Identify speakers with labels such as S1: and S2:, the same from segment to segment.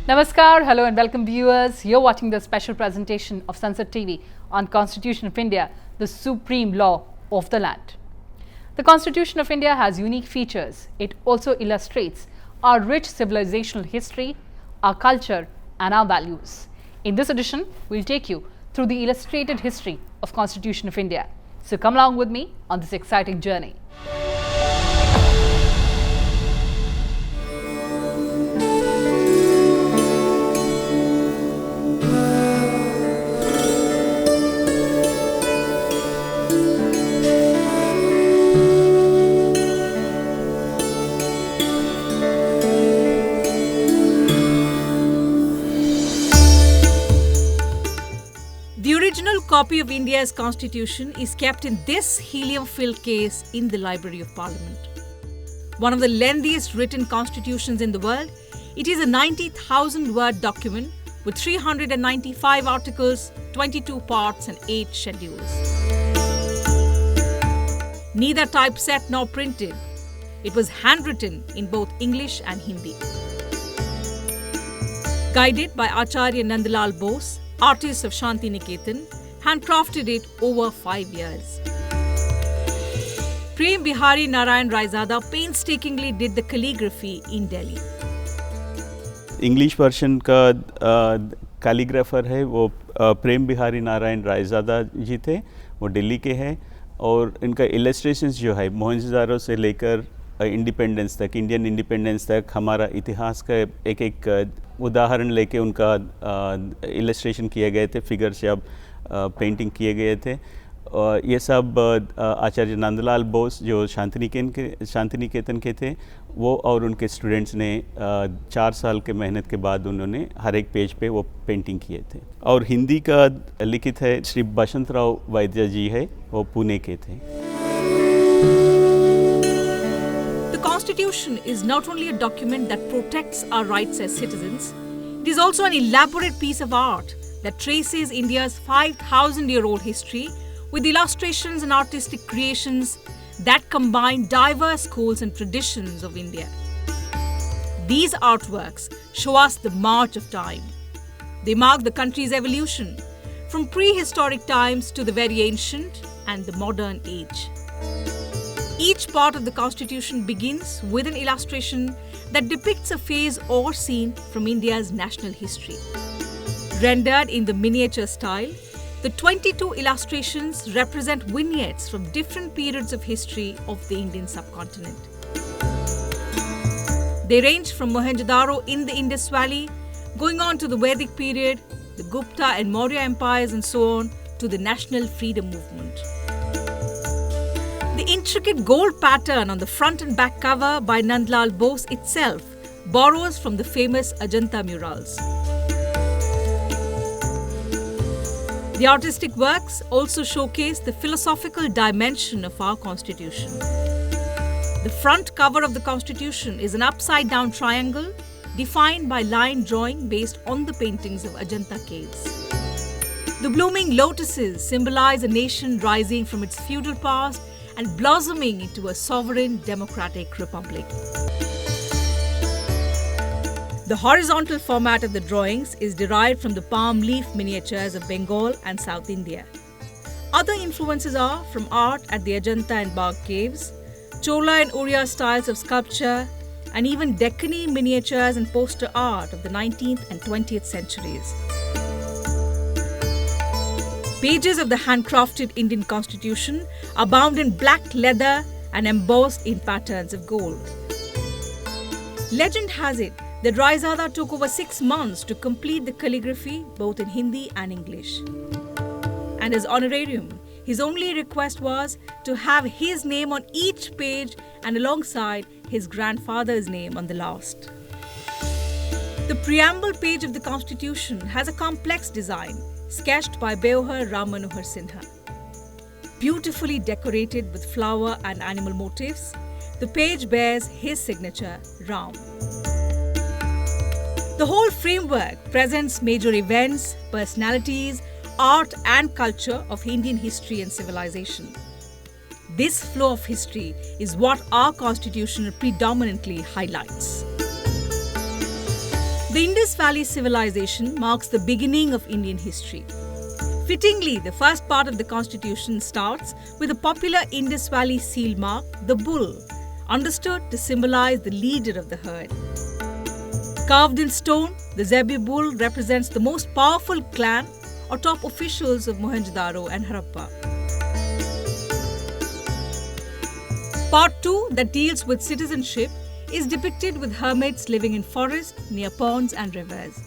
S1: Namaskar, hello and welcome viewers. You're watching the special presentation of Sansad TV on Constitution of India, the supreme law of the land. The Constitution of India has unique features. It also illustrates our rich civilizational history, our culture and our values. In this edition, we'll take you through the illustrated history of Constitution of India. So come along with me on this exciting journey.
S2: The original copy of India's constitution is kept in this helium-filled case in the Library of Parliament. One of the lengthiest written constitutions in the world, it is a 90,000-word document with 395 articles, 22 parts and 8 schedules. Neither typeset nor printed. It was handwritten in both English and Hindi. Guided by Acharya Nandalal Bose, artists of Santiniketan, handcrafted it over 5 years. Prem Behari Narain Raizada painstakingly did the calligraphy in Delhi.
S3: English version का calligrapher है वो प्रेम बिहारी नारायण रायज़ादा जी थे, वो दिल्ली के हैं और इनका illustrations जो है मोहनजोदारो से लेकर इंडिपेंडेंस तक, इंडियन इंडिपेंडेंस तक हमारा इतिहास का एक एक उदाहरण लेके उनका इलस्ट्रेशन किए गए थे, फिगर्स या पेंटिंग किए गए थे। ये सब आचार्य नंदलाल बोस जो शांतिनिकेतन के थे वो और उनके स्टूडेंट्स ने 4 साल के मेहनत के बाद उन्होंने हर एक पेज पे वो पेंटिंग किए थे। और हिंदी का लिखित है श्री बसंतराव वैद्य जी है, वो पुणे के थे।
S2: The Constitution is not only a document that protects our rights as citizens, it is also an elaborate piece of art that traces India's 5,000-year-old history with illustrations and artistic creations that combine diverse schools and traditions of India. These artworks show us the march of time. They mark the country's evolution from prehistoric times to the very ancient and the modern age. Each part of the Constitution begins with an illustration that depicts a phase or scene from India's national history. Rendered in the miniature style, the 22 illustrations represent vignettes from different periods of history of the Indian subcontinent. They range from Mohenjo-daro in the Indus Valley, going on to the Vedic period, the Gupta and Maurya empires and so on, to the national freedom movement. The intricate gold pattern on the front and back cover by Nandalal Bose itself borrows from the famous Ajanta murals. The artistic works also showcase the philosophical dimension of our constitution. The front cover of the constitution is an upside-down triangle defined by line drawing based on the paintings of Ajanta caves. The blooming lotuses symbolize a nation rising from its feudal past and blossoming into a sovereign democratic republic. The horizontal format of the drawings is derived from the palm leaf miniatures of Bengal and South India. Other influences are from art at the Ajanta and Bagh caves, Chola and Oriya styles of sculpture, and even Deccani miniatures and poster art of the 19th and 20th centuries. Pages of the handcrafted Indian Constitution are bound in black leather and embossed in patterns of gold. Legend has it that Raizada took over 6 months to complete the calligraphy both in Hindi and English. And as honorarium, his only request was to have his name on each page and alongside his grandfather's name on the last. The preamble page of the Constitution has a complex design sketched by Beohar Ram Manohar Sinha. Beautifully decorated with flower and animal motifs, the page bears his signature, Ram. The whole framework presents major events, personalities, art and culture of Indian history and civilization. This flow of history is what our constitution predominantly highlights. The Indus Valley civilization marks the beginning of Indian history. Fittingly, the first part of the constitution starts with the popular Indus Valley seal mark, the bull, understood to symbolize the leader of the herd. Carved in stone, the Zebi bull represents the most powerful clan or top officials of Mohenjo-daro and Harappa. Part 2, that deals with citizenship, is depicted with hermits living in forests near ponds and rivers.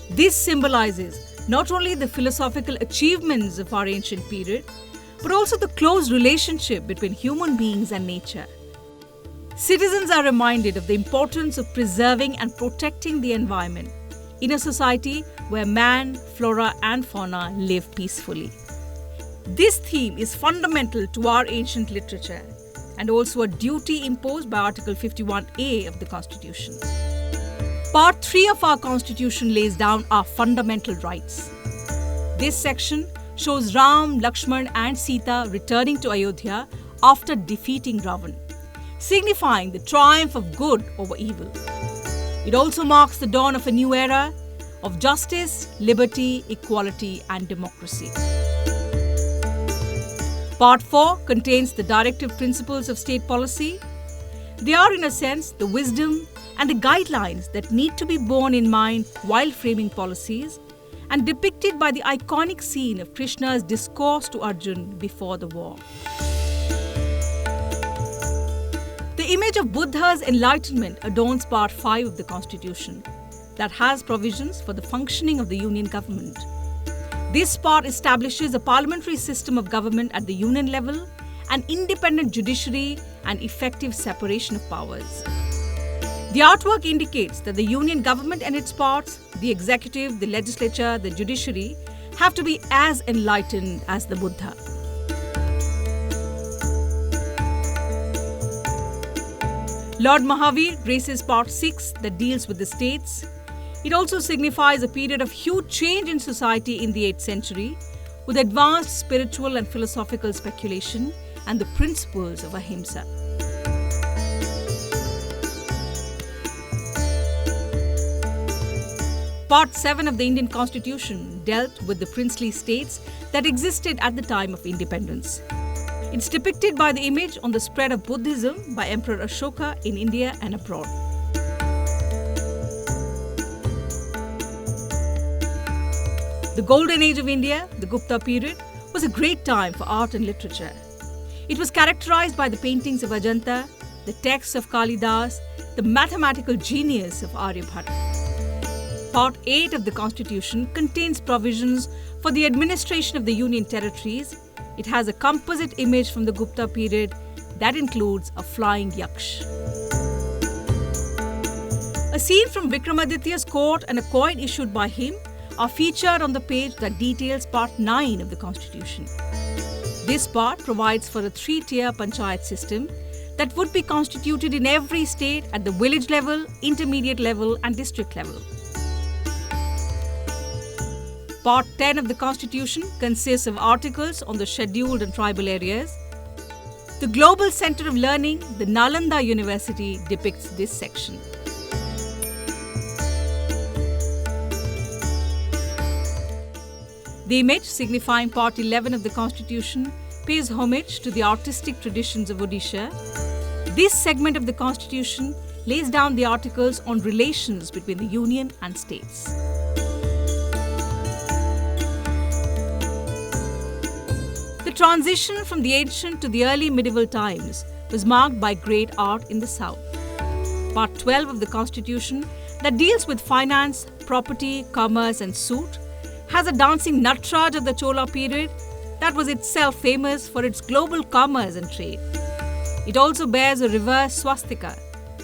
S2: This symbolizes not only the philosophical achievements of our ancient period, but also the close relationship between human beings and nature. Citizens are reminded of the importance of preserving and protecting the environment in a society where man, flora and fauna live peacefully. This theme is fundamental to our ancient literature and also a duty imposed by Article 51A of the Constitution. Part 3 of our Constitution lays down our fundamental rights. This section shows Ram, Lakshman and Sita returning to Ayodhya after defeating Ravan, signifying the triumph of good over evil. It also marks the dawn of a new era of justice, liberty, equality and democracy. Part 4 contains the directive principles of state policy. They are, in a sense, the wisdom and the guidelines that need to be borne in mind while framing policies, and depicted by the iconic scene of Krishna's discourse to Arjun before the war. The image of Buddha's enlightenment adorns Part 5 of the Constitution, that has provisions for the functioning of the union government. This part establishes a parliamentary system of government at the union level, an independent judiciary and effective separation of powers. The artwork indicates that the union government and its parts, the executive, the legislature, the judiciary, have to be as enlightened as the Buddha. Lord Mahavir graces Part 6 that deals with the states. It also signifies a period of huge change in society in the 8th century, with advanced spiritual and philosophical speculation and the principles of ahimsa. Part 7 of the Indian Constitution dealt with the princely states that existed at the time of independence. It's depicted by the image on the spread of Buddhism by Emperor Ashoka in India and abroad. The Golden Age of India, the Gupta period, was a great time for art and literature. It was characterized by the paintings of Ajanta, the texts of Kalidas, the mathematical genius of Aryabhatta. Part 8 of the Constitution contains provisions for the administration of the Union territories. It has a composite image from the Gupta period that includes a flying yaksh. A scene from Vikramaditya's court and a coin issued by him are featured on the page that details Part 9 of the Constitution. This part provides for a 3-tier panchayat system that would be constituted in every state at the village level, intermediate level and district level. Part 10 of the Constitution consists of articles on the scheduled and tribal areas. The Global Center of Learning, the Nalanda University, depicts this section. The image, signifying Part 11 of the Constitution, pays homage to the artistic traditions of Odisha. This segment of the Constitution lays down the articles on relations between the Union and states. The transition from the ancient to the early medieval times was marked by great art in the South. Part 12 of the Constitution, that deals with finance, property, commerce and suit, has a dancing Natraj of the Chola period that was itself famous for its global commerce and trade. It also bears a reverse swastika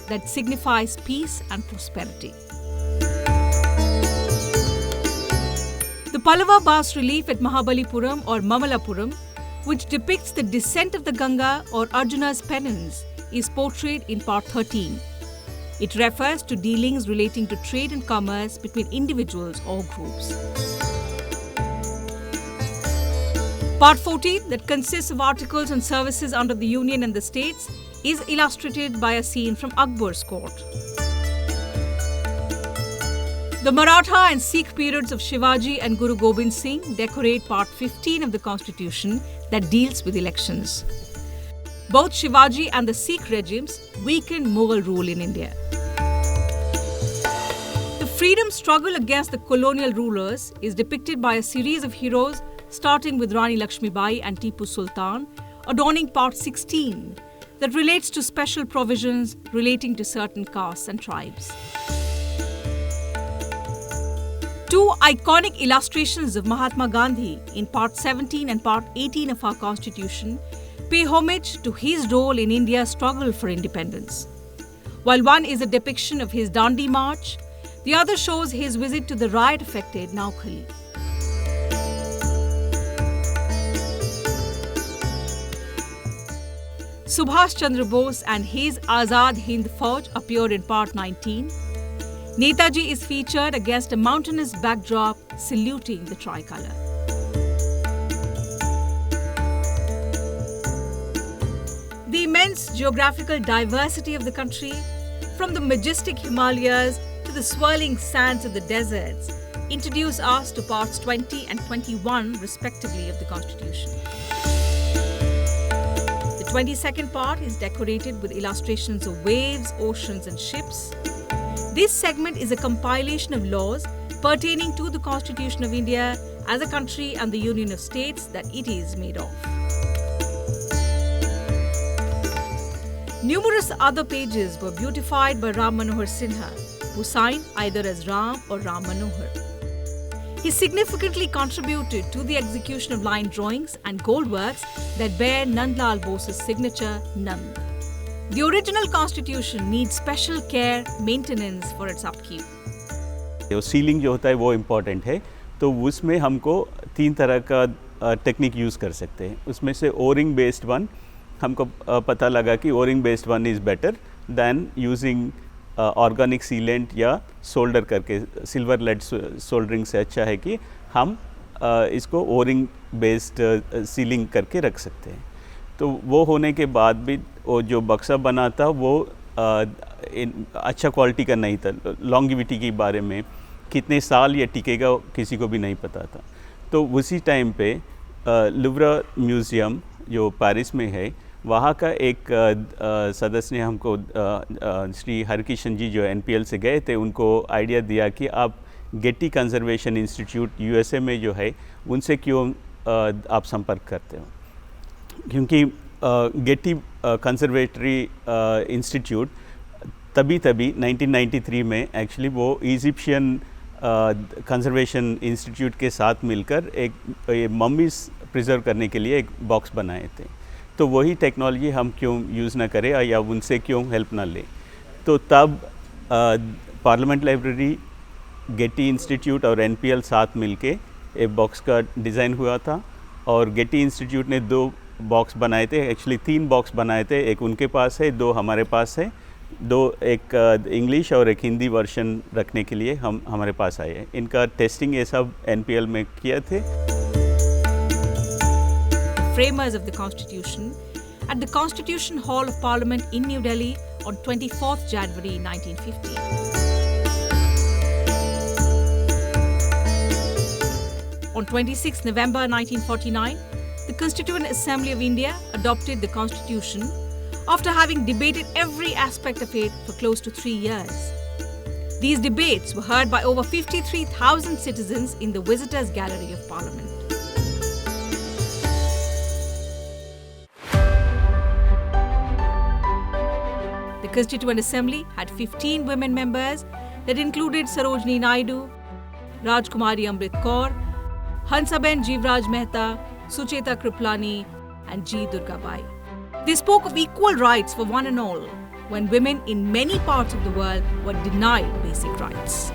S2: that signifies peace and prosperity. The Pallava bas-relief at Mahabalipuram or Mamalapuram, which depicts the descent of the Ganga or Arjuna's penance, is portrayed in Part 13. It refers to dealings relating to trade and commerce between individuals or groups. Part 14, that consists of articles on services under the Union and the states, is illustrated by a scene from Akbar's court. The Maratha and Sikh periods of Shivaji and Guru Gobind Singh decorate part 15 of the constitution that deals with elections. Both Shivaji and the Sikh regimes weakened Mughal rule in India. The freedom struggle against the colonial rulers is depicted by a series of heroes starting with Rani Lakshmibai and Tipu Sultan, adorning part 16 that relates to special provisions relating to certain castes and tribes. Two iconic illustrations of Mahatma Gandhi in part 17 and part 18 of our constitution pay homage to his role in India's struggle for independence. While one is a depiction of his Dandi March, the other shows his visit to the riot-affected Naukhali. Subhash Chandra Bose and his Azad Hind Fauj appear in part 19. Netaji is featured against a mountainous backdrop saluting the tricolour. The immense geographical diversity of the country, from the majestic Himalayas to the swirling sands of the deserts, introduce us to parts 20 and 21 respectively of the Constitution. The 22nd part is decorated with illustrations of waves, oceans and ships. This segment is a compilation of laws pertaining to the Constitution of India as a country and the Union of States that it is made of. Numerous other pages were beautified by Ram Manohar Sinha, who signed either as Ram or Ram Manohar. He significantly contributed to the execution of line drawings and gold works that bear Nandalal Bose's signature, Nand. The original constitution needs special care, maintenance for its upkeep.
S3: Ceiling जो होता है वो important है, तो उसमें हमको 3 तरह का टेक्निक यूज़ कर सकते हैं. उसमें से ओरिंग बेस्ड वन हमको पता लगा कि O-ring based one is better than using organic sealant या सोल्डर करके. सिल्वर लेड सोल्डरिंग से अच्छा है कि हम इसको ओरिंग बेस्ड सीलिंग करके रख सकते हैं. तो वो होने के बाद भी वो जो बक्सा बना था वो अच्छा क्वालिटी का नहीं था. लॉन्गिविटी के बारे में कितने साल ये टिकेगा किसी को भी नहीं पता था. तो उसी टाइम पे लुव्र म्यूज़ियम जो पेरिस में है, वहाँ का एक सदस्य ने हमको श्री हरकिशन जी जो NPL से गए थे, उनको आइडिया दिया कि आप गेटी कंजर्वेशन इंस्टीट्यूट USA में जो है उनसे क्यों आप संपर्क करते हो. क्योंकि गेटी कंजर्वेटरी इंस्टीट्यूट तभी 1993 में एक्चुअली वो इजिप्शियन कंजर्वेशन इंस्टीट्यूट के साथ मिलकर एक मम्मीज़ प्रिजर्व करने के लिए एक बॉक्स बनाए थे. तो वही टेक्नोलॉजी हम क्यों यूज़ ना करें या उनसे क्यों हेल्प ना लें. तो तब पार्लियामेंट लाइब्रेरी, गेटी इंस्टीट्यूट और NPL साथ मिलके एक बॉक्स का डिज़ाइन हुआ था. और गेटी इंस्टीट्यूट ने 2 बॉक्स बनाए थे, एक्चुअली 3 बॉक्स बनाए थे. एक उनके पास है, 2 हमारे पास है. 2 एक इंग्लिश और एक हिंदी वर्जन रखने के लिए हमारे पास आए हैं. इनका टेस्टिंग ये सब NPL में किए थे.
S2: Framers of the Constitution at the Constitution Hall of Parliament in New Delhi on 24th January 1950. On 26 November 1949, the Constituent Assembly of India adopted the Constitution after having debated every aspect of it for close to 3 years. These debates were heard by over 53,000 citizens in the Visitors' Gallery of Parliament. The Constituent Assembly had 15 women members that included Sarojini Naidu, Rajkumari Amrit Kaur, Hansaben Jivraj Mehta, Sucheta Kriplani and G. Durgabai. They spoke of equal rights for one and all when women in many parts of the world were denied basic rights.